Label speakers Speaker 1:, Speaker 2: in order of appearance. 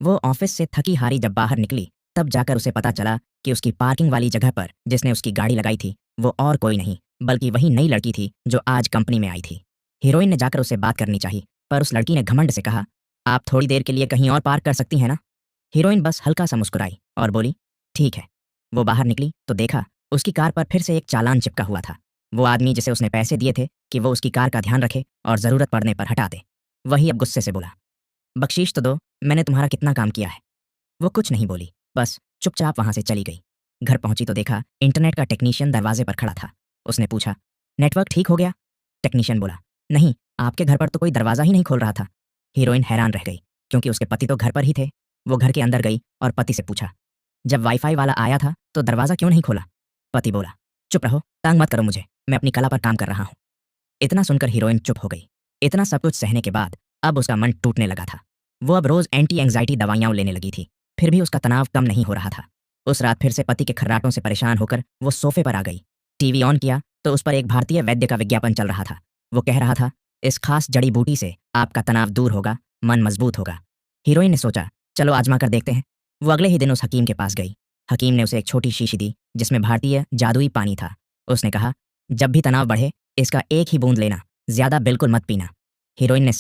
Speaker 1: वो ऑफिस से थकी हारी जब बाहर निकली, तब जाकर उसे पता चला कि उसकी पार्किंग वाली जगह पर जिसने उसकी गाड़ी लगाई थी, वो और कोई नहीं बल्कि वही नई लड़की थी जो आज कंपनी में आई थी। हीरोइन ने जाकर उससे बात करनी चाहिए, पर उस लड़की ने घमंड से कहा, आप थोड़ी देर के लिए कहीं और पार्क कर सकती हैं ना। हीरोइन बस हल्का सा मुस्कुराई और बोली, ठीक है। वो बाहर निकली तो देखा उसकी कार पर फिर से एक चालान चिपका हुआ था। वो आदमी जिसे उसने पैसे दिए थे कि वो उसकी कार का ध्यान रखे और ज़रूरत पड़ने पर हटा दे, वही अब गुस्से से बोला, बख्शीश तो दो, मैंने तुम्हारा कितना काम किया है। वो कुछ नहीं बोली, बस चुपचाप वहां से चली गई। घर पहुंची तो देखा इंटरनेट का टेक्नीशियन दरवाजे पर खड़ा था। उसने पूछा, नेटवर्क ठीक हो गया? टेक्नीशियन बोला, नहीं, आपके घर पर तो कोई दरवाज़ा ही नहीं खोल रहा था। हीरोइन हैरान रह गई, क्योंकि उसके पति तो घर पर ही थे। वो घर के अंदर गई और पति से पूछा, जब वाईफाई वाला आया था तो दरवाज़ा क्यों नहीं खोला? पति बोला, चुप रहो, तंग मत करो मुझे, मैं अपनी कला पर काम कर रहा हूँ। इतना सुनकर हीरोइन चुप हो गई। इतना सब कुछ सहने के बाद अब उसका मन टूटने लगा था। वो अब रोज एंटी एंग्जाइटी दवाइयाँ लेने लगी थी, फिर भी उसका तनाव कम नहीं हो रहा था। उस रात फिर से पति के खर्राटों से परेशान होकर वो सोफे पर आ गई। टीवी ऑन किया तो उस पर एक भारतीय वैद्य का विज्ञापन चल रहा था। वो कह रहा था, इस खास जड़ी बूटी से आपका तनाव दूर होगा, मन मजबूत होगा। हीरोइन ने सोचा, चलो आजमा कर देखते हैं। वो अगले ही दिन उस हकीम के पास गई। हकीम ने उसे एक छोटी शीशी दी जिसमें भारतीय जादुई पानी था। उसने कहा, जब भी तनाव बढ़े इसका एक ही बूंद लेना, ज्यादा बिल्कुल मत पीना। हीरोइन ने सिर